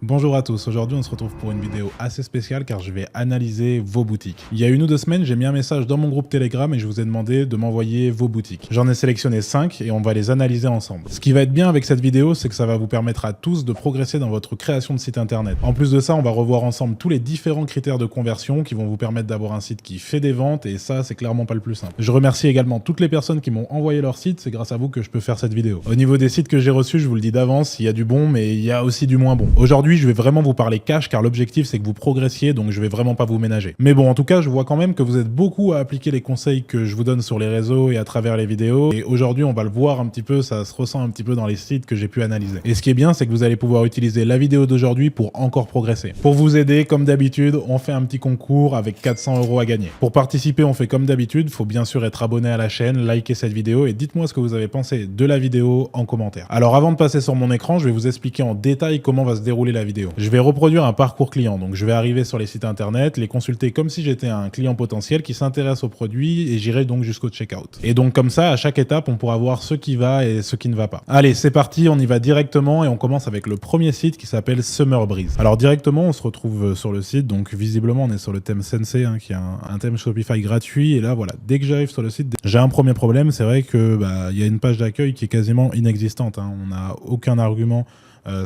Bonjour à tous, aujourd'hui on se retrouve pour une vidéo assez spéciale car je vais analyser vos boutiques. Il y a 1 ou 2 semaines, j'ai mis un message dans mon groupe Telegram et je vous ai demandé de m'envoyer vos boutiques. J'en ai sélectionné 5 et on va les analyser ensemble. Ce qui va être bien avec cette vidéo, c'est que ça va vous permettre à tous de progresser dans votre création de site internet. En plus de ça, on va revoir ensemble tous les différents critères de conversion qui vont vous permettre d'avoir un site qui fait des ventes et ça, c'est clairement pas le plus simple. Je remercie également toutes les personnes qui m'ont envoyé leur site, c'est grâce à vous que je peux faire cette vidéo. Au niveau des sites que j'ai reçus, je vous le dis d'avance, il y a du bon mais il y a aussi du moins bon. Aujourd'hui, je vais vraiment vous parler cash car l'objectif c'est que vous progressiez, donc je vais vraiment pas vous ménager. Mais bon, en tout cas, je vois quand même que vous êtes beaucoup à appliquer les conseils que je vous donne sur les réseaux et à travers les vidéos. Et aujourd'hui, on va le voir un petit peu, ça se ressent un petit peu dans les sites que j'ai pu analyser. Et ce qui est bien, c'est que vous allez pouvoir utiliser la vidéo d'aujourd'hui pour encore progresser. Pour vous aider, comme d'habitude, on fait un petit concours avec 400 € à gagner. Pour participer, on fait comme d'habitude, faut bien sûr être abonné à la chaîne, liker cette vidéo et dites-moi ce que vous avez pensé de la vidéo en commentaire. Alors avant de passer sur mon écran, je vais vous expliquer en détail comment va se dérouler la vidéo. Je vais reproduire un parcours client, donc je vais arriver sur les sites internet, les consulter comme si j'étais un client potentiel qui s'intéresse au produit et j'irai donc jusqu'au checkout. Et donc comme ça, à chaque étape, on pourra voir ce qui va et ce qui ne va pas. Allez, c'est parti, on y va directement et on commence avec le premier site qui s'appelle Summer Breeze. Alors directement, on se retrouve sur le site, donc visiblement on est sur le thème Sensei, qui est un thème Shopify gratuit. Et là voilà, dès que j'arrive sur le site, j'ai un premier problème, c'est vrai que il y a une page d'accueil qui est quasiment inexistante. On n'a aucun argument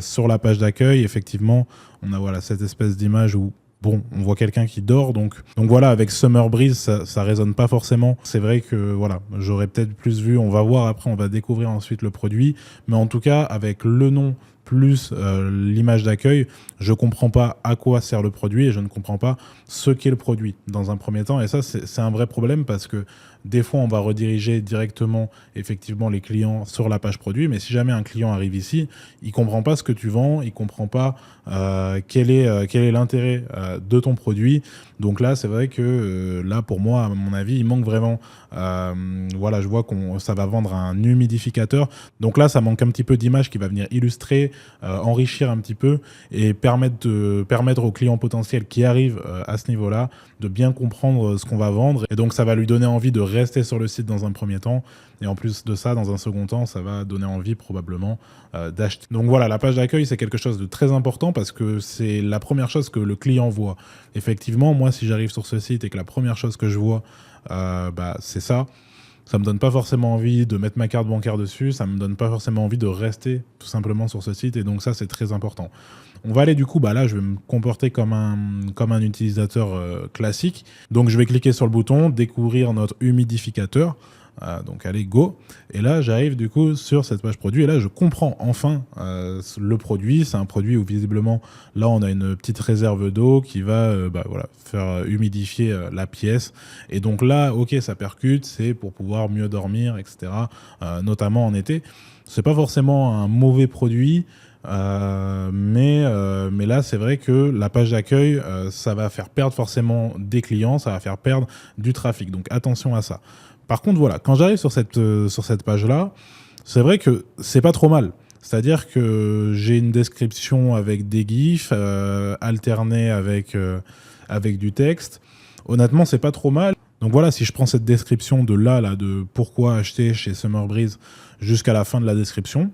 sur la page d'accueil. Effectivement, on a voilà cette espèce d'image où bon, on voit quelqu'un qui dort, donc voilà, avec Summer Breeze, ça résonne pas forcément. C'est vrai que voilà, j'aurais peut-être plus vu, on va voir après, on va découvrir ensuite le produit, mais en tout cas, avec le nom plus l'image d'accueil, je comprends pas à quoi sert le produit et je ne comprends pas ce qu'est le produit dans un premier temps. Et ça, c'est un vrai problème parce que des fois, on va rediriger directement effectivement les clients sur la page produit, mais si jamais un client arrive ici, il comprend pas ce que tu vends, il comprend pas quel est l'intérêt de ton produit. Donc là, c'est vrai que là, pour moi, à mon avis, il manque vraiment. Voilà, je vois ça va vendre un humidificateur. Donc là, ça manque un petit peu d'image qui va venir illustrer, enrichir un petit peu et permettre aux clients potentiels qui arrivent à ce niveau-là de bien comprendre ce qu'on va vendre. Et donc, ça va lui donner envie de rester sur le site dans un premier temps. Et en plus de ça, dans un second temps, ça va donner envie probablement d'acheter. Donc voilà, la page d'accueil, c'est quelque chose de très important parce que c'est la première chose que le client voit. Effectivement, moi, si j'arrive sur ce site et que la première chose que je vois, c'est ça me donne pas forcément envie de mettre ma carte bancaire dessus, ça me donne pas forcément envie de rester tout simplement sur ce site, et donc ça, c'est très important. On va aller du coup, là, je vais me comporter comme un utilisateur classique. Donc, je vais cliquer sur le bouton « Découvrir notre humidificateur ». Donc allez, go. Et là, j'arrive du coup sur cette page produit et là, je comprends enfin le produit. C'est un produit où visiblement, là, on a une petite réserve d'eau qui va faire humidifier la pièce. Et donc là, ok, ça percute, c'est pour pouvoir mieux dormir, etc. Notamment en été. C'est pas forcément un mauvais produit. Mais là, c'est vrai que la page d'accueil, ça va faire perdre forcément des clients, ça va faire perdre du trafic. Donc attention à ça. Par contre, voilà, quand j'arrive sur cette page-là, c'est vrai que c'est pas trop mal. C'est-à-dire que j'ai une description avec des gifs, alternée avec du texte. Honnêtement, c'est pas trop mal. Donc voilà, si je prends cette description de de pourquoi acheter chez Summer Breeze jusqu'à la fin de la description,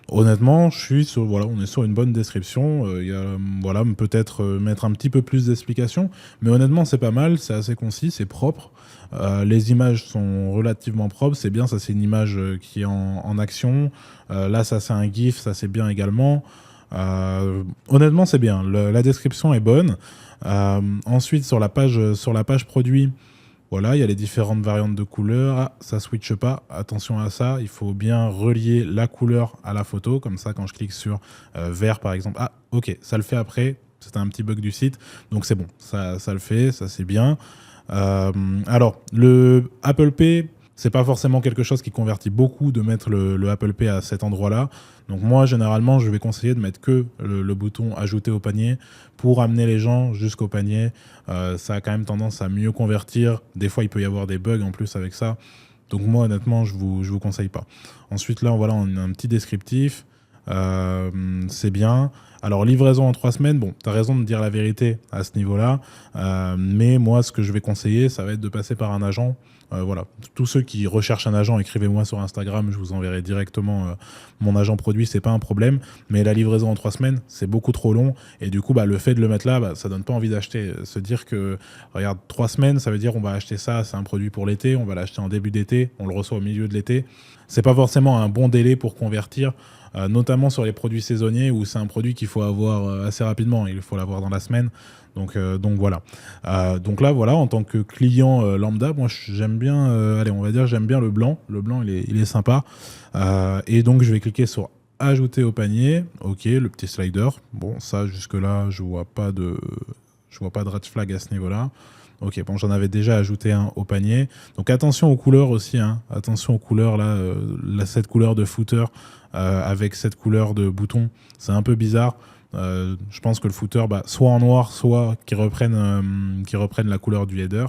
honnêtement, on est sur une bonne description. Peut-être mettre un petit peu plus d'explications, mais honnêtement, c'est pas mal, c'est assez concis, c'est propre. Les images sont relativement propres, c'est bien, ça c'est une image qui est en action. Là, ça c'est un GIF, ça c'est bien également. Honnêtement, c'est bien, la description est bonne. Ensuite, sur la page produit, voilà, il y a les différentes variantes de couleurs. Ah, ça switche pas. Attention à ça. Il faut bien relier la couleur à la photo. Comme ça, quand je clique sur vert, par exemple. Ah, ok, ça le fait après. C'était un petit bug du site. Donc, c'est bon. Ça le fait. Ça, c'est bien. Alors, le Apple Pay, c'est pas forcément quelque chose qui convertit beaucoup de mettre le Apple Pay à cet endroit-là. Donc moi, généralement, je vais conseiller de mettre que le bouton « Ajouter au panier » pour amener les gens jusqu'au panier. Ça a quand même tendance à mieux convertir. Des fois, il peut y avoir des bugs en plus avec ça. Donc moi, honnêtement, je vous conseille pas. Ensuite, là, voilà, on a un petit descriptif. C'est bien. Alors, livraison en 3 semaines, bon, tu as raison de dire la vérité à ce niveau-là, mais moi, ce que je vais conseiller, ça va être de passer par un agent. Voilà, tous ceux qui recherchent un agent, écrivez-moi sur Instagram, je vous enverrai directement mon agent produit, c'est pas un problème. Mais la livraison en 3 semaines, c'est beaucoup trop long. Et du coup, le fait de le mettre là, ça donne pas envie d'acheter. Se dire que, regarde, 3 semaines, ça veut dire on va acheter ça, c'est un produit pour l'été, on va l'acheter en début d'été, on le reçoit au milieu de l'été. C'est pas forcément un bon délai pour convertir. Notamment sur les produits saisonniers où c'est un produit qu'il faut avoir assez rapidement, il faut l'avoir dans la semaine. Donc voilà. Donc là, voilà, en tant que client lambda, moi j'aime bien, allez, on va dire, j'aime bien le blanc. Le blanc, il est sympa. Et donc je vais cliquer sur ajouter au panier. Ok, le petit slider. Bon, ça jusque-là, je vois pas de red flag à ce niveau-là. Ok, bon, j'en avais déjà ajouté un au panier. Donc attention aux couleurs aussi, hein. Attention aux couleurs là, cette couleur de footer avec cette couleur de bouton, c'est un peu bizarre. Je pense que le footer, soit en noir, soit qu'ils reprennent la couleur du header.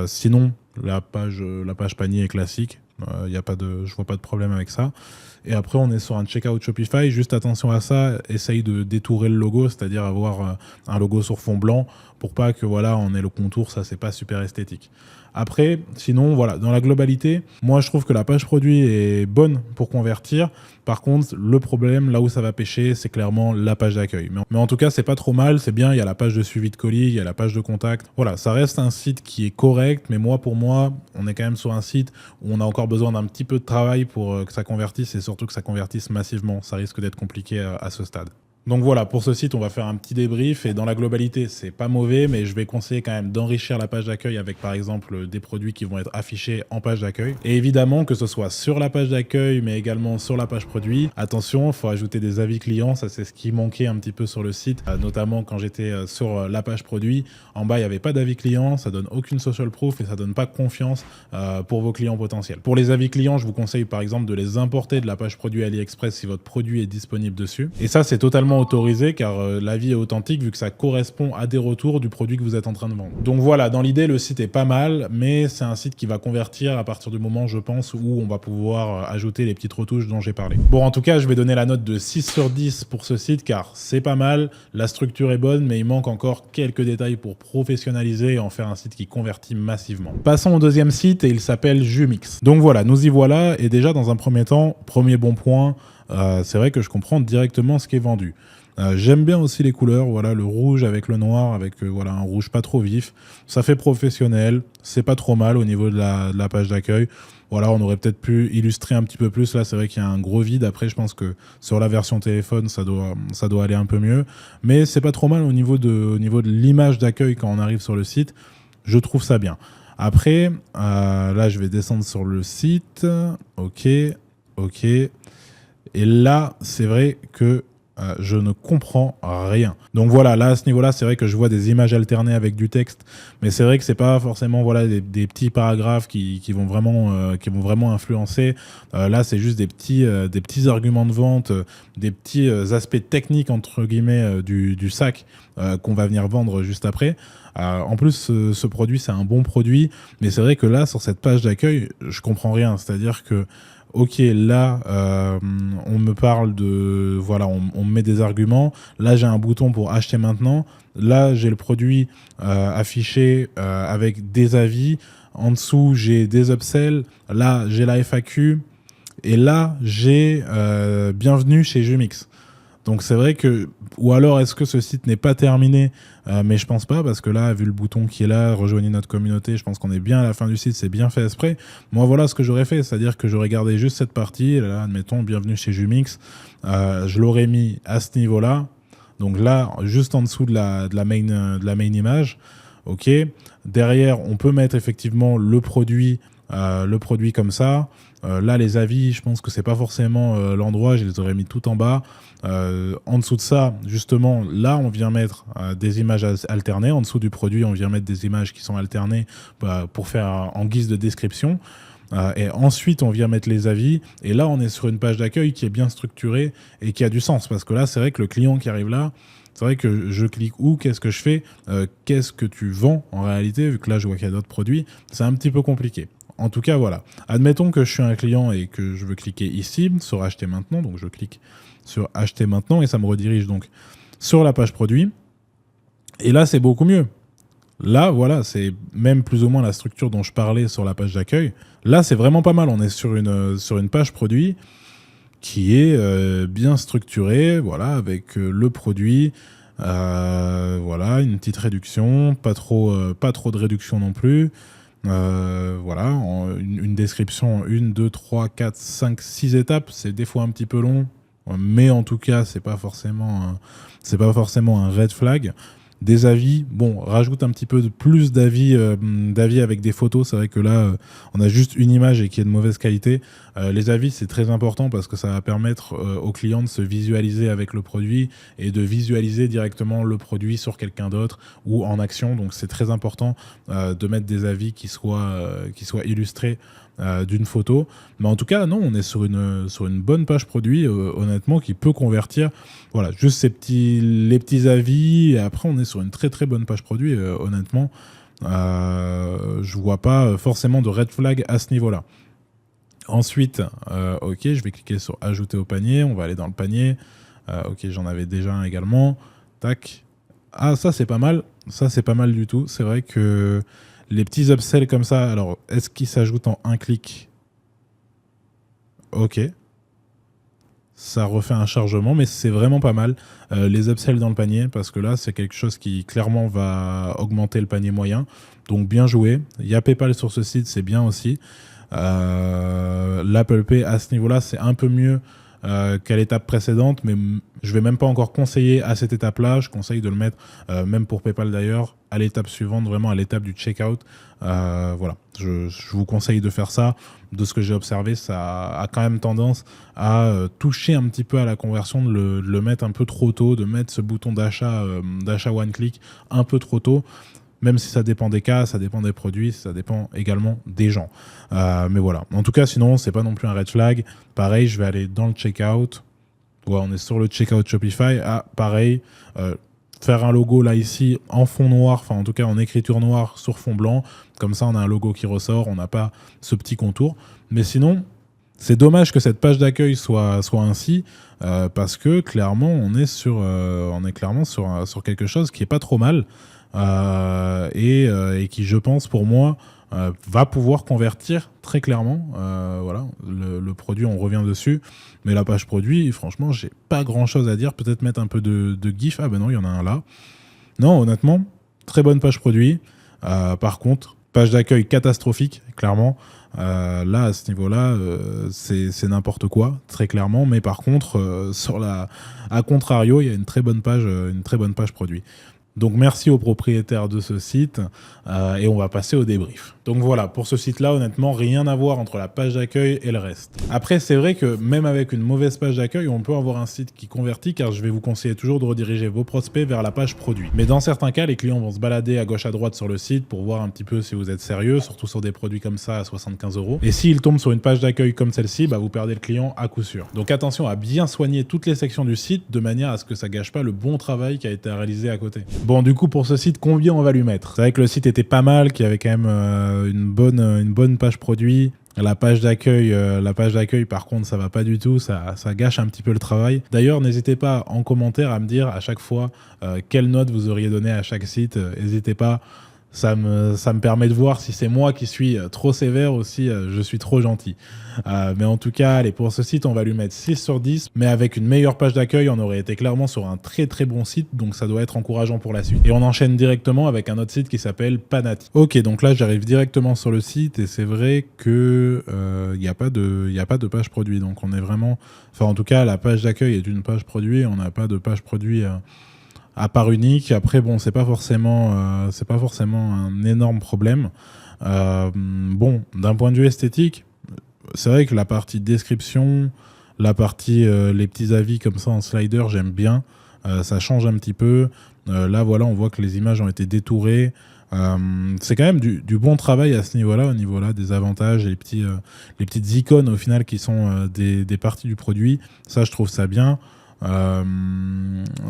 Sinon, la page panier est classique. Je vois pas de problème avec ça. Et après, on est sur un checkout Shopify. Juste attention à ça. Essaye de détourer le logo, c'est-à-dire avoir un logo sur fond blanc pour pas que voilà, on ait le contour. Ça, c'est pas super esthétique. Après, sinon, voilà, dans la globalité, moi, je trouve que la page produit est bonne pour convertir. Par contre, le problème, là où ça va pêcher, c'est clairement la page d'accueil. Mais en tout cas, c'est pas trop mal, c'est bien. Il y a la page de suivi de colis, il y a la page de contact. Voilà, ça reste un site qui est correct, mais pour moi, on est quand même sur un site où on a encore besoin d'un petit peu de travail pour que ça convertisse et surtout que ça convertisse massivement. Ça risque d'être compliqué à ce stade. Donc voilà, pour ce site, on va faire un petit débrief et dans la globalité, c'est pas mauvais, mais je vais conseiller quand même d'enrichir la page d'accueil avec par exemple des produits qui vont être affichés en page d'accueil. Et évidemment, que ce soit sur la page d'accueil, mais également sur la page produit, attention, il faut ajouter des avis clients, ça c'est ce qui manquait un petit peu sur le site, notamment quand j'étais sur la page produit. En bas, il n'y avait pas d'avis clients, ça donne aucune social proof et ça donne pas confiance pour vos clients potentiels. Pour les avis clients, je vous conseille par exemple de les importer de la page produit AliExpress si votre produit est disponible dessus. Et ça, c'est totalement autorisé car l'avis est authentique vu que ça correspond à des retours du produit que vous êtes en train de vendre. Donc voilà, dans l'idée, le site est pas mal, mais c'est un site qui va convertir à partir du moment, je pense, où on va pouvoir ajouter les petites retouches dont j'ai parlé. Bon, en tout cas, je vais donner la note de 6 sur 10 pour ce site car c'est pas mal, la structure est bonne, mais il manque encore quelques détails pour professionnaliser et en faire un site qui convertit massivement. Passons au deuxième site et il s'appelle Jumix. Donc voilà, nous y voilà et déjà dans un premier temps, premier bon point, c'est vrai que je comprends directement ce qui est vendu. J'aime bien aussi les couleurs, voilà, le rouge avec le noir, avec voilà, un rouge pas trop vif. Ça fait professionnel, c'est pas trop mal au niveau de la page d'accueil. Voilà, on aurait peut-être pu illustrer un petit peu plus. Là, c'est vrai qu'il y a un gros vide. Après, je pense que sur la version téléphone, ça doit aller un peu mieux. Mais c'est pas trop mal au niveau de l'image d'accueil quand on arrive sur le site. Je trouve ça bien. Après, là, je vais descendre sur le site. Ok. Et là, c'est vrai que je ne comprends rien. Donc voilà, là à ce niveau-là, c'est vrai que je vois des images alternées avec du texte, mais c'est vrai que c'est pas forcément voilà des petits paragraphes qui vont vraiment influencer. Là, c'est juste des petits arguments de vente, des petits aspects techniques entre guillemets du sac qu'on va venir vendre juste après. En plus, ce produit, c'est un bon produit, mais c'est vrai que là, sur cette page d'accueil, je comprends rien. C'est-à-dire que ok, là, on me parle de... Voilà, on me met des arguments. Là, j'ai un bouton pour acheter maintenant. Là, j'ai le produit affiché avec des avis. En dessous, j'ai des upsells. Là, j'ai la FAQ. Et là, j'ai bienvenue chez Jumix. Donc c'est vrai que, ou alors est-ce que ce site n'est pas terminé, mais je pense pas parce que là, vu le bouton qui est là, rejoignez notre communauté, je pense qu'on est bien à la fin du site, c'est bien fait exprès. Moi voilà ce que j'aurais fait, c'est-à-dire que j'aurais gardé juste cette partie, là admettons, bienvenue chez Jumix, je l'aurais mis à ce niveau-là, donc là, juste en dessous de la main image, ok. Derrière, on peut mettre effectivement le produit comme ça. Là, les avis, je pense que c'est pas forcément l'endroit, je les aurais mis tout en bas. En dessous de ça, justement, là, on vient mettre des images alternées. En dessous du produit, on vient mettre des images qui sont alternées pour faire en guise de description. Et ensuite, on vient mettre les avis. Et là, on est sur une page d'accueil qui est bien structurée et qui a du sens. Parce que là, c'est vrai que le client qui arrive là, c'est vrai que je clique où, qu'est-ce que je fais, qu'est-ce que tu vends en réalité, vu que là, je vois qu'il y a d'autres produits. C'est un petit peu compliqué. En tout cas, voilà. Admettons que je suis un client et que je veux cliquer ici sur acheter maintenant. Donc je clique sur acheter maintenant et ça me redirige donc sur la page produit. Et là, c'est beaucoup mieux. Là, voilà, c'est même plus ou moins la structure dont je parlais sur la page d'accueil. Là, c'est vraiment pas mal. On est sur une page produit qui est bien structurée, voilà, avec le produit, voilà, une petite réduction, pas trop de réduction non plus. Voilà, une description, 1, 2, 3, 4, 5, 6 étapes. C'est des fois un petit peu long, mais en tout cas, c'est pas forcément un red flag. Des avis, bon, rajoute un petit peu plus d'avis avec des photos. C'est vrai que là, on a juste une image et qui est de mauvaise qualité. Les avis, c'est très important parce que ça va permettre aux clients de se visualiser avec le produit et de visualiser directement le produit sur quelqu'un d'autre ou en action. Donc, c'est très important de mettre des avis qui soient illustrés d'une photo. Mais en tout cas, non, on est sur une bonne page produit, honnêtement, qui peut convertir. Voilà, juste les petits avis. Et après, on est sur une très très bonne page produit, honnêtement. Je vois pas forcément de red flag à ce niveau-là. Ensuite, ok, je vais cliquer sur ajouter au panier. On va aller dans le panier. Ok, j'en avais déjà un également. Tac. Ah, ça c'est pas mal. Ça c'est pas mal du tout. C'est vrai que les petits upsells comme ça, alors est-ce qu'ils s'ajoutent en un clic? Ok. Ça refait un chargement, mais c'est vraiment pas mal. Les upsells dans le panier, parce que là, c'est quelque chose qui clairement va augmenter le panier moyen. Donc bien joué. Il y a PayPal sur ce site, c'est bien aussi. L'Apple Pay à ce niveau-là, c'est un peu mieux qu'à l'étape précédente, mais je vais même pas encore conseiller à cette étape-là. Je conseille de le mettre, même pour PayPal d'ailleurs, à l'étape suivante, vraiment à l'étape du checkout. Voilà, je vous conseille de faire ça. De ce que j'ai observé, ça a quand même tendance à toucher un petit peu à la conversion, de le mettre un peu trop tôt, de mettre ce bouton d'achat one click un peu trop tôt. Même si ça dépend des cas, ça dépend des produits, ça dépend également des gens. Mais voilà. En tout cas, sinon, c'est pas non plus un red flag. Pareil, je vais aller dans le checkout. Ouais, on est sur le checkout Shopify. Ah, pareil. Faire un logo là ici en fond noir, enfin en tout cas en écriture noire sur fond blanc. Comme ça, on a un logo qui ressort. On n'a pas ce petit contour. Mais sinon, c'est dommage que cette page d'accueil soit ainsi. Parce que clairement, on est clairement sur quelque chose qui est pas trop mal. Et qui, je pense, pour moi, va pouvoir convertir très clairement. Voilà, le produit, on revient dessus. Mais la page produit, franchement, j'ai pas grand-chose à dire. Peut-être mettre un peu de GIF. Ah ben non, il y en a un là. Non, honnêtement, très bonne page produit. Par contre, page d'accueil catastrophique, clairement. Là, à ce niveau-là, c'est n'importe quoi, très clairement. Mais par contre, à contrario, il y a une très bonne page produit. Donc merci aux propriétaires de ce site et on va passer au débrief. Donc voilà, pour ce site-là, honnêtement, rien à voir entre la page d'accueil et le reste. Après, c'est vrai que même avec une mauvaise page d'accueil, on peut avoir un site qui convertit, car je vais vous conseiller toujours de rediriger vos prospects vers la page produit. Mais dans certains cas, les clients vont se balader à gauche à droite sur le site pour voir un petit peu si vous êtes sérieux, surtout sur des produits comme ça à 75 €. Et s'ils tombent sur une page d'accueil comme celle-ci, bah, vous perdez le client à coup sûr. Donc attention à bien soigner toutes les sections du site de manière à ce que ça gâche pas le bon travail qui a été réalisé à côté. Bon, du coup, pour ce site, combien on va lui mettre? C'est vrai que le site était pas mal, qu'il y avait quand même une bonne page produit. La page d'accueil, par contre, ça va pas du tout, ça gâche un petit peu le travail. D'ailleurs, n'hésitez pas en commentaire à me dire à chaque fois quelle note vous auriez donné à chaque site. N'hésitez pas. Ça me permet de voir si c'est moi qui suis trop sévère ou si je suis trop gentil. Mais en tout cas, allez, pour ce site, on va lui mettre 6 sur 10. Mais avec une meilleure page d'accueil, on aurait été clairement sur un très très bon site. Donc ça doit être encourageant pour la suite. Et on enchaîne directement avec un autre site qui s'appelle Panati. Ok, donc là, j'arrive directement sur le site. Et c'est vrai que y a pas de page produit. Donc on est vraiment... Enfin, en tout cas, la page d'accueil est une page produit. On n'a pas de page produit... à part unique. Après, bon, c'est pas forcément un énorme problème. Bon, d'un point de vue esthétique, c'est vrai que la partie description, la partie les petits avis comme ça en slider, j'aime bien. Ça change un petit peu. Là, voilà, on voit que les images ont été détourées. C'est quand même du bon travail à ce niveau-là, au niveau-là des avantages, les petites icônes au final qui sont des parties du produit. Ça, je trouve ça bien.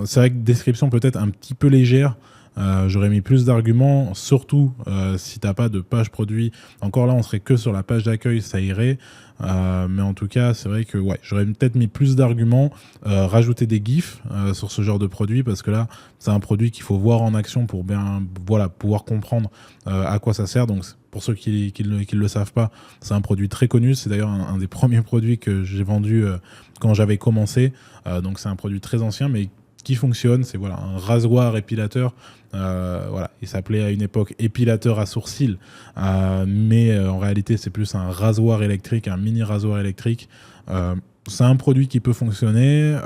C'est vrai que description peut-être un petit peu légère, J'aurais mis plus d'arguments, surtout si t'as pas de page produit. Encore là, on serait que sur la page d'accueil, ça irait. Mais en tout cas, c'est vrai que ouais, j'aurais peut-être mis plus d'arguments, rajouter des gifs sur ce genre de produit, parce que là, c'est un produit qu'il faut voir en action pour bien pouvoir comprendre à quoi ça sert. Donc pour ceux qui le savent pas, c'est un produit très connu. C'est d'ailleurs un des premiers produits que j'ai vendu quand j'avais commencé. Donc c'est un produit très ancien, mais qui fonctionne. C'est un rasoir épilateur. Il s'appelait à une époque épilateur à sourcils, mais en réalité c'est plus un rasoir électrique, un mini rasoir électrique. C'est un produit qui peut fonctionner,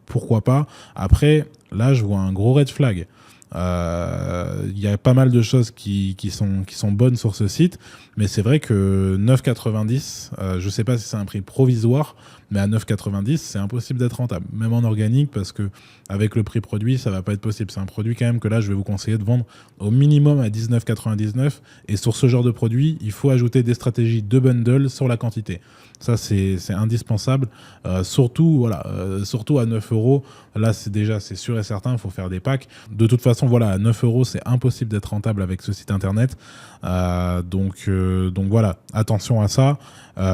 pourquoi pas. Après, là je vois un gros red flag. Il y a pas mal de choses qui sont bonnes sur ce site, mais c'est vrai que 9,90, je sais pas si c'est un prix provisoire, mais à 9,90 c'est impossible d'être rentable, même en organique, parce que avec le prix produit ça va pas être possible. C'est un produit quand même que là je vais vous conseiller de vendre au minimum à 19,99, et sur ce genre de produit il faut ajouter des stratégies de bundle sur la quantité. Ça c'est indispensable, surtout à 9 euros. Là c'est sûr et certain, il faut faire des packs. De toute façon à 9 euros c'est impossible d'être rentable avec ce site internet. Donc voilà, attention à ça.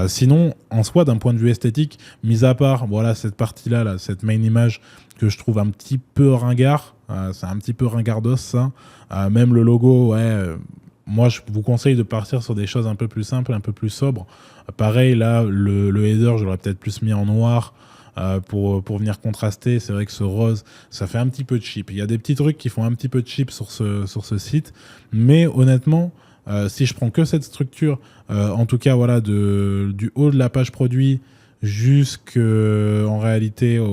Sinon, en soi, d'un point de vue esthétique, mis à part cette partie-là, cette main image que je trouve un petit peu ringard, c'est un petit peu ringardos ça. Même le logo, moi je vous conseille de partir sur des choses un peu plus simples, un peu plus sobres. Pareil, là, le header, je l'aurais peut-être plus mis en noir. Pour venir contraster. C'est vrai que ce rose, ça fait un petit peu cheap. Il y a des petits trucs qui font un petit peu cheap sur ce site, mais honnêtement, si je prends que cette structure, en tout cas du haut de la page produit jusqu'en réalité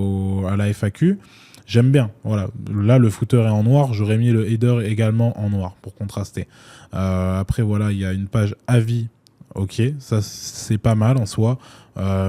à la FAQ, j'aime bien. Là le footer est en noir, j'aurais mis le header également en noir pour contraster. Après il y a une page avis. Ok, ça c'est pas mal en soi,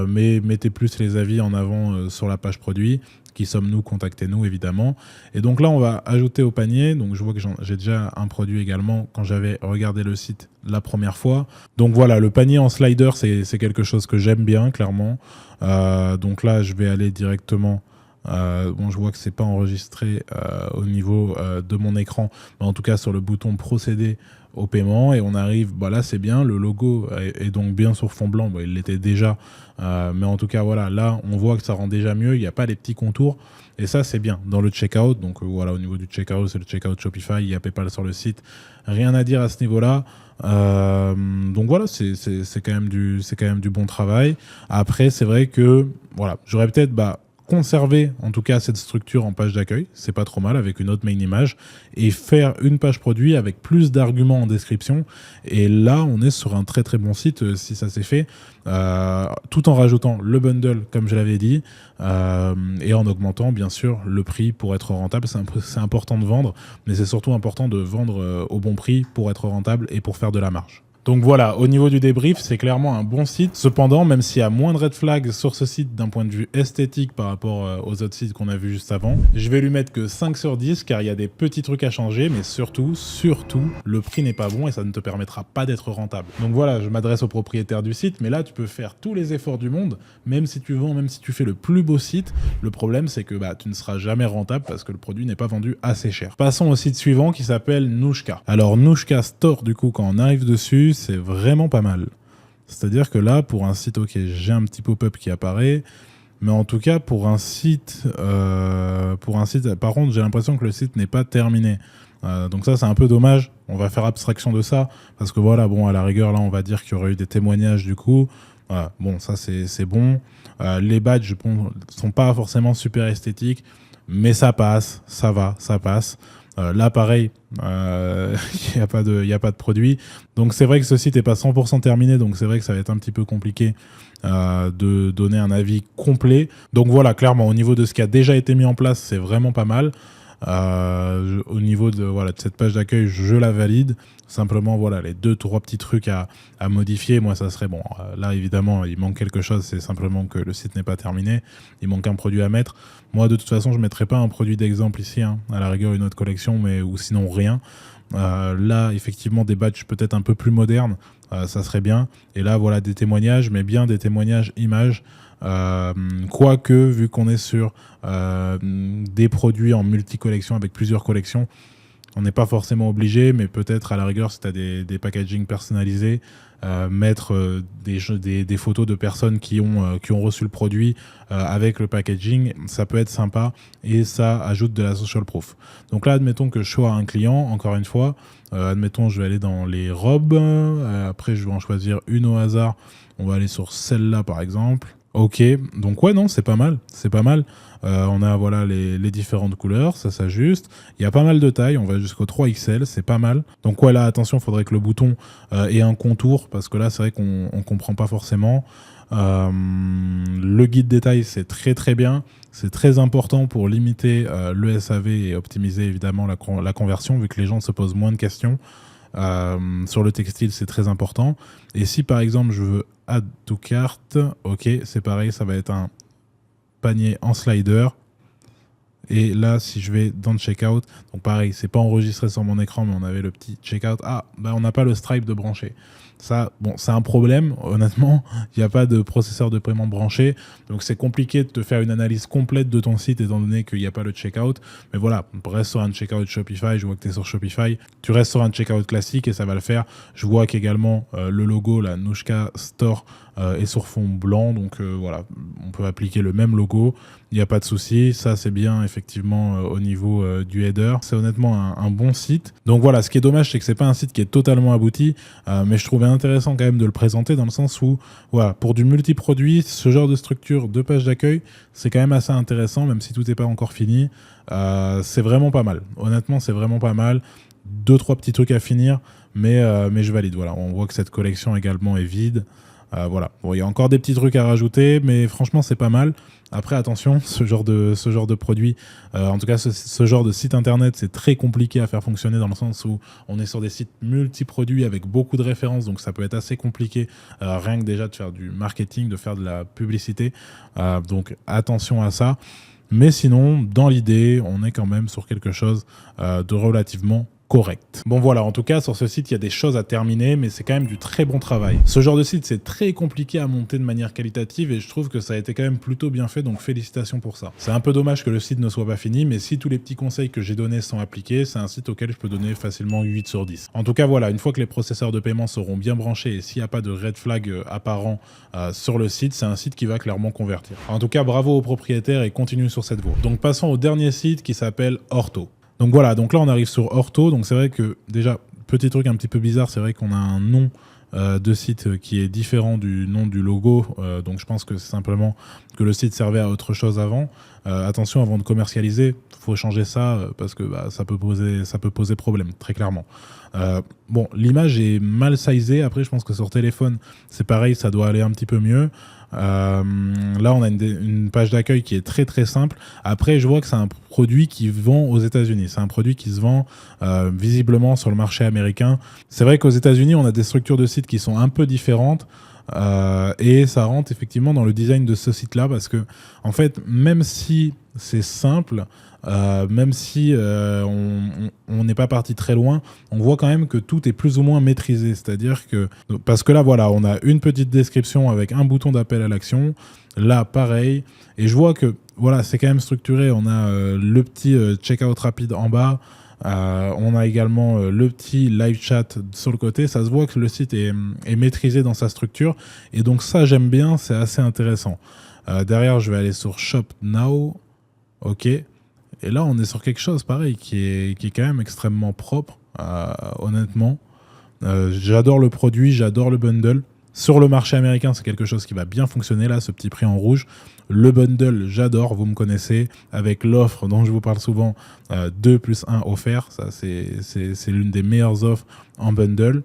mais mettez plus les avis en avant sur la page produit. Qui sommes-nous? Contactez-nous évidemment. Et donc là on va ajouter au panier. Donc je vois que j'ai déjà un produit également quand j'avais regardé le site la première fois. Donc le panier en slider c'est quelque chose que j'aime bien clairement. Donc là je vais aller directement. Je vois que c'est pas enregistré au niveau de mon écran, mais en tout cas sur le bouton procéder au paiement, et on arrive, là c'est bien, le logo est donc bien sur fond blanc, il l'était déjà, mais en tout cas là on voit que ça rend déjà mieux, il n'y a pas les petits contours, et ça c'est bien dans le checkout. Donc au niveau du checkout, c'est le checkout Shopify, il y a PayPal sur le site, rien à dire à ce niveau là. Donc c'est quand même du bon travail. Après c'est vrai que j'aurais peut-être conserver en tout cas cette structure en page d'accueil, c'est pas trop mal, avec une autre main image, et faire une page produit avec plus d'arguments en description. Et là on est sur un très très bon site si ça s'est fait, tout en rajoutant le bundle comme je l'avais dit, et en augmentant bien sûr le prix pour être rentable. C'est important de vendre, mais c'est surtout important de vendre au bon prix pour être rentable et pour faire de la marge. Donc au niveau du débrief, c'est clairement un bon site. Cependant, même s'il y a moins de red flags sur ce site d'un point de vue esthétique par rapport aux autres sites qu'on a vus juste avant, je vais lui mettre que 5 sur 10 car il y a des petits trucs à changer, mais surtout, le prix n'est pas bon et ça ne te permettra pas d'être rentable. Donc je m'adresse aux propriétaires du site, mais là tu peux faire tous les efforts du monde, même si tu vends, même si tu fais le plus beau site, le problème c'est que tu ne seras jamais rentable parce que le produit n'est pas vendu assez cher. Passons au site suivant qui s'appelle Nushka. Alors Nushka Store, du coup, quand on arrive dessus, c'est vraiment pas mal. C'est-à-dire que là, pour un site, ok, j'ai un petit pop-up qui apparaît, mais en tout cas, pour un site, par contre, j'ai l'impression que le site n'est pas terminé. Donc ça, c'est un peu dommage. On va faire abstraction de ça, parce que à la rigueur, là, on va dire qu'il y aurait eu des témoignages du coup. Ça, c'est bon. Les badges sont pas forcément super esthétiques, mais ça passe, ça va, ça passe. Là, pareil, il n'y a pas de produit. Donc, c'est vrai que ce site n'est pas 100% terminé. Donc, c'est vrai que ça va être un petit peu compliqué de donner un avis complet. Donc, clairement, au niveau de ce qui a déjà été mis en place, c'est vraiment pas mal. Au niveau de cette page d'accueil, je la valide. Simplement, les 2-3 petits trucs à modifier. Moi, ça serait bon. Là, évidemment, il manque quelque chose. C'est simplement que le site n'est pas terminé. Il manque un produit à mettre. Moi, de toute façon, je ne mettrai pas un produit d'exemple ici. À la rigueur, une autre collection, ou sinon rien. Là, effectivement, des badges peut-être un peu plus modernes. Ça serait bien. Et là, des témoignages, mais bien des témoignages images. Quoique, vu qu'on est sur des produits en multi-collection avec plusieurs collections, On n'est pas forcément obligé, mais peut-être à la rigueur, si tu as des packaging personnalisés, mettre des photos de personnes qui ont reçu le produit avec le packaging, ça peut être sympa et ça ajoute de la social proof. Donc là, admettons que je sois un client, encore une fois, admettons je vais aller dans les robes, après je vais en choisir une au hasard, on va aller sur celle-là par exemple. Ok, donc ouais, non, c'est pas mal, c'est pas mal. On a voilà les différentes couleurs, ça s'ajuste. Il y a pas mal de tailles, on va jusqu'au 3XL, c'est pas mal. Donc ouais, là, attention, il faudrait que le bouton ait un contour, parce que là, c'est vrai qu'on comprend pas forcément. Le guide détail, c'est très très bien. C'est très important pour limiter le SAV et optimiser évidemment la conversion, vu que les gens se posent moins de questions. Sur le textile, c'est très important. Et si par exemple je veux add to cart, ok, c'est pareil, ça va être un panier en slider. Et là, si je vais dans le checkout, donc pareil, c'est pas enregistré sur mon écran, mais on avait le petit checkout. Ah, bah on n'a pas le Stripe de branché. Ça, bon, c'est un problème, honnêtement. Il n'y a pas de processeur de paiement branché. Donc, c'est compliqué de te faire une analyse complète de ton site étant donné qu'il n'y a pas le checkout. Mais voilà, reste sur un checkout Shopify. Je vois que tu es sur Shopify. Tu restes sur un checkout classique et ça va le faire. Je vois qu'également, le logo, la Nushka Store, est sur fond blanc. Donc, voilà, on peut appliquer le même logo. Il n'y a pas de souci. Ça, c'est bien, effectivement, au niveau du header. C'est honnêtement un bon site. Donc, voilà, ce qui est dommage, c'est que c'est pas un site qui est totalement abouti. Mais je trouvais intéressant quand même de le présenter dans le sens où, voilà, pour du multi-produit, ce genre de structure de page d'accueil, c'est quand même assez intéressant, même si tout n'est pas encore fini. C'est vraiment pas mal. Honnêtement, c'est vraiment pas mal. 2-3 petits trucs à finir, mais je valide. Voilà, on voit que cette collection également est vide. Voilà. Bon, il y a encore des petits trucs à rajouter, mais franchement, c'est pas mal. Après, attention, ce genre de produit, en tout cas, ce genre de site internet, c'est très compliqué à faire fonctionner dans le sens où on est sur des sites multi-produits avec beaucoup de références, donc ça peut être assez compliqué, rien que déjà de faire du marketing, de faire de la publicité. Donc, attention à ça. Mais sinon, dans l'idée, on est quand même sur quelque chose de relativement correct. Bon voilà, en tout cas sur ce site il y a des choses à terminer, mais c'est quand même du très bon travail. Ce genre de site c'est très compliqué à monter de manière qualitative et je trouve que ça a été quand même plutôt bien fait, donc félicitations pour ça. C'est un peu dommage que le site ne soit pas fini, mais si tous les petits conseils que j'ai donnés sont appliqués, c'est un site auquel je peux donner facilement 8 sur 10. En tout cas voilà, une fois que les processeurs de paiement seront bien branchés et s'il n'y a pas de red flag apparent sur le site, c'est un site qui va clairement convertir. En tout cas bravo aux propriétaires et continue sur cette voie. Donc passons au dernier site qui s'appelle Orto. Donc voilà, donc là on arrive sur Orto, donc c'est vrai que déjà, petit truc un petit peu bizarre, c'est vrai qu'on a un nom de site qui est différent du nom du logo, donc je pense que c'est simplement que le site servait à autre chose avant. Attention, avant de commercialiser, il faut changer ça parce que ça peut poser problème, très clairement. Bon, l'image est mal sizée, après je pense que sur téléphone c'est pareil, ça doit aller un petit peu mieux. Là on a une page d'accueil qui est très très simple. Après je vois que c'est un produit qui vend aux États-Unis, c'est un produit qui se vend visiblement sur le marché américain. C'est vrai qu'aux États-Unis on a des structures de sites qui sont un peu différentes. Et ça rentre effectivement dans le design de ce site là parce que en fait même si c'est simple, même si on n'est pas parti très loin, on voit quand même que tout est plus ou moins maîtrisé, c'est-à-dire que parce que là voilà on a une petite description avec un bouton d'appel à l'action, là pareil, et je vois que voilà c'est quand même structuré, on a le petit checkout rapide en bas. On a également le petit live chat sur le côté. Ça se voit que le site est maîtrisé dans sa structure. Et donc ça, j'aime bien. C'est assez intéressant. Derrière, je vais aller sur Shop Now. OK. Et là, on est sur quelque chose pareil qui est quand même extrêmement propre, honnêtement. J'adore le produit, j'adore le bundle. Sur le marché américain, c'est quelque chose qui va bien fonctionner, là, ce petit prix en rouge. Le bundle, j'adore, vous me connaissez, avec l'offre dont je vous parle souvent, 2 plus 1 offert. Ça, c'est l'une des meilleures offres en bundle.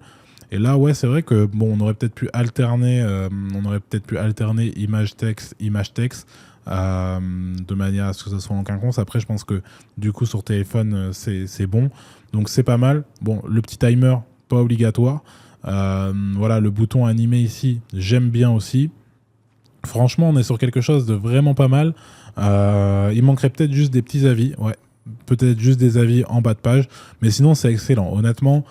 Et là, ouais, c'est vrai que bon, on aurait peut-être pu alterner image-texte, image-texte, de manière à ce que ça soit en quinconce. Après, je pense que du coup, sur téléphone, c'est bon. Donc, c'est pas mal. Bon, le petit timer, pas obligatoire. Voilà, le bouton animé ici, j'aime bien aussi. Franchement, on est sur quelque chose de vraiment pas mal. Il manquerait peut-être juste des petits avis. Ouais, peut-être juste des avis en bas de page. Mais sinon, c'est excellent. Honnêtement,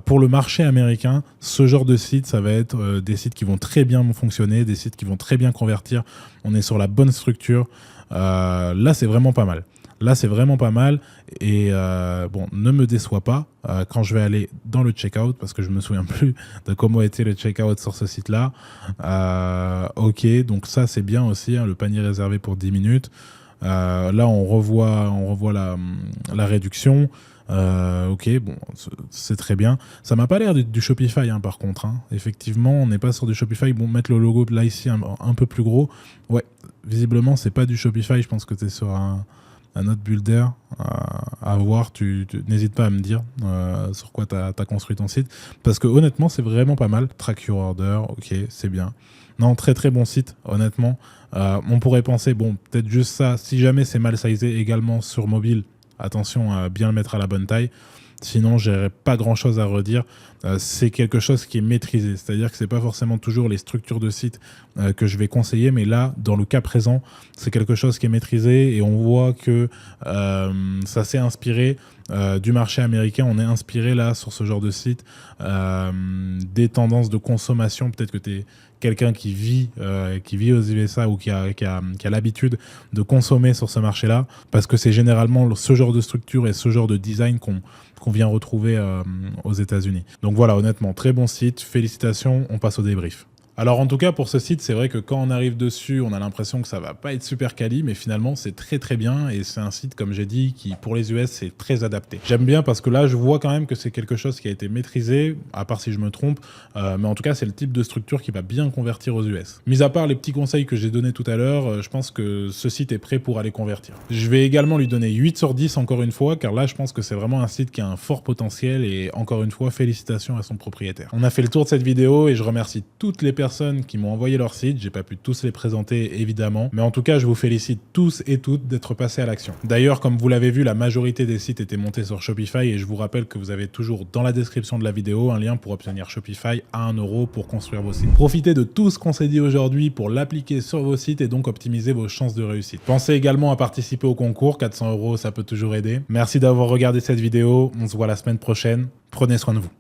pour le marché américain, ce genre de site, ça va être des sites qui vont très bien fonctionner, des sites qui vont très bien convertir. On est sur la bonne structure. Là, c'est vraiment pas mal. Là, c'est vraiment pas mal. Et bon, ne me déçois pas quand je vais aller dans le checkout, parce que je me souviens plus de comment était le checkout sur ce site-là. Ok, donc ça, c'est bien aussi, hein, le panier réservé pour 10 minutes. Là, on revoit la réduction. Ok, bon, c'est très bien. Ça m'a pas l'air du Shopify, hein, par contre. Hein. Effectivement, on n'est pas sur du Shopify. Bon, mettre le logo de là ici un peu plus gros. Ouais, visiblement, c'est pas du Shopify. Je pense que tu es sur un autre builder. À voir, n'hésite pas à me dire sur quoi tu as construit ton site. Parce que honnêtement, c'est vraiment pas mal. Track your order, ok, c'est bien. Non, très très bon site, honnêtement. On pourrait penser, bon, peut-être juste ça, si jamais c'est mal sizé également sur mobile, attention à bien le mettre à la bonne taille. Sinon, j'aurais pas grand-chose à redire. C'est quelque chose qui est maîtrisé. C'est-à-dire que c'est pas forcément toujours les structures de site que je vais conseiller, mais là, dans le cas présent, c'est quelque chose qui est maîtrisé et on voit que ça s'est inspiré du marché américain. On est inspiré là sur ce genre de site des tendances de consommation. Peut-être que tu es quelqu'un qui vit aux USA ou qui a l'habitude de consommer sur ce marché-là, parce que c'est généralement ce genre de structure et ce genre de design qu'on vient retrouver aux États-Unis. Donc voilà, honnêtement, très bon site, félicitations, on passe au débrief. Alors en tout cas pour ce site, c'est vrai que quand on arrive dessus, on a l'impression que ça va pas être super quali, mais finalement c'est très très bien et c'est un site, comme j'ai dit, qui pour les US c'est très adapté. J'aime bien parce que là je vois quand même que c'est quelque chose qui a été maîtrisé, à part si je me trompe, mais en tout cas c'est le type de structure qui va bien convertir aux US. Mis à part les petits conseils que j'ai donnés tout à l'heure, je pense que ce site est prêt pour aller convertir. Je vais également lui donner 8 sur 10 encore une fois, car là je pense que c'est vraiment un site qui a un fort potentiel et encore une fois félicitations à son propriétaire. On a fait le tour de cette vidéo et je remercie toutes les personnes qui m'ont envoyé leur site. J'ai pas pu tous les présenter évidemment, mais en tout cas je vous félicite tous et toutes d'être passés à l'action. D'ailleurs, comme vous l'avez vu, la majorité des sites étaient montés sur Shopify et je vous rappelle que vous avez toujours dans la description de la vidéo un lien pour obtenir Shopify à 1 € pour construire vos sites. Profitez de tout ce qu'on s'est dit aujourd'hui pour l'appliquer sur vos sites et donc optimiser vos chances de réussite. Pensez également à participer au concours, 400 €, ça peut toujours aider. Merci d'avoir regardé cette vidéo, on se voit la semaine prochaine, prenez soin de vous.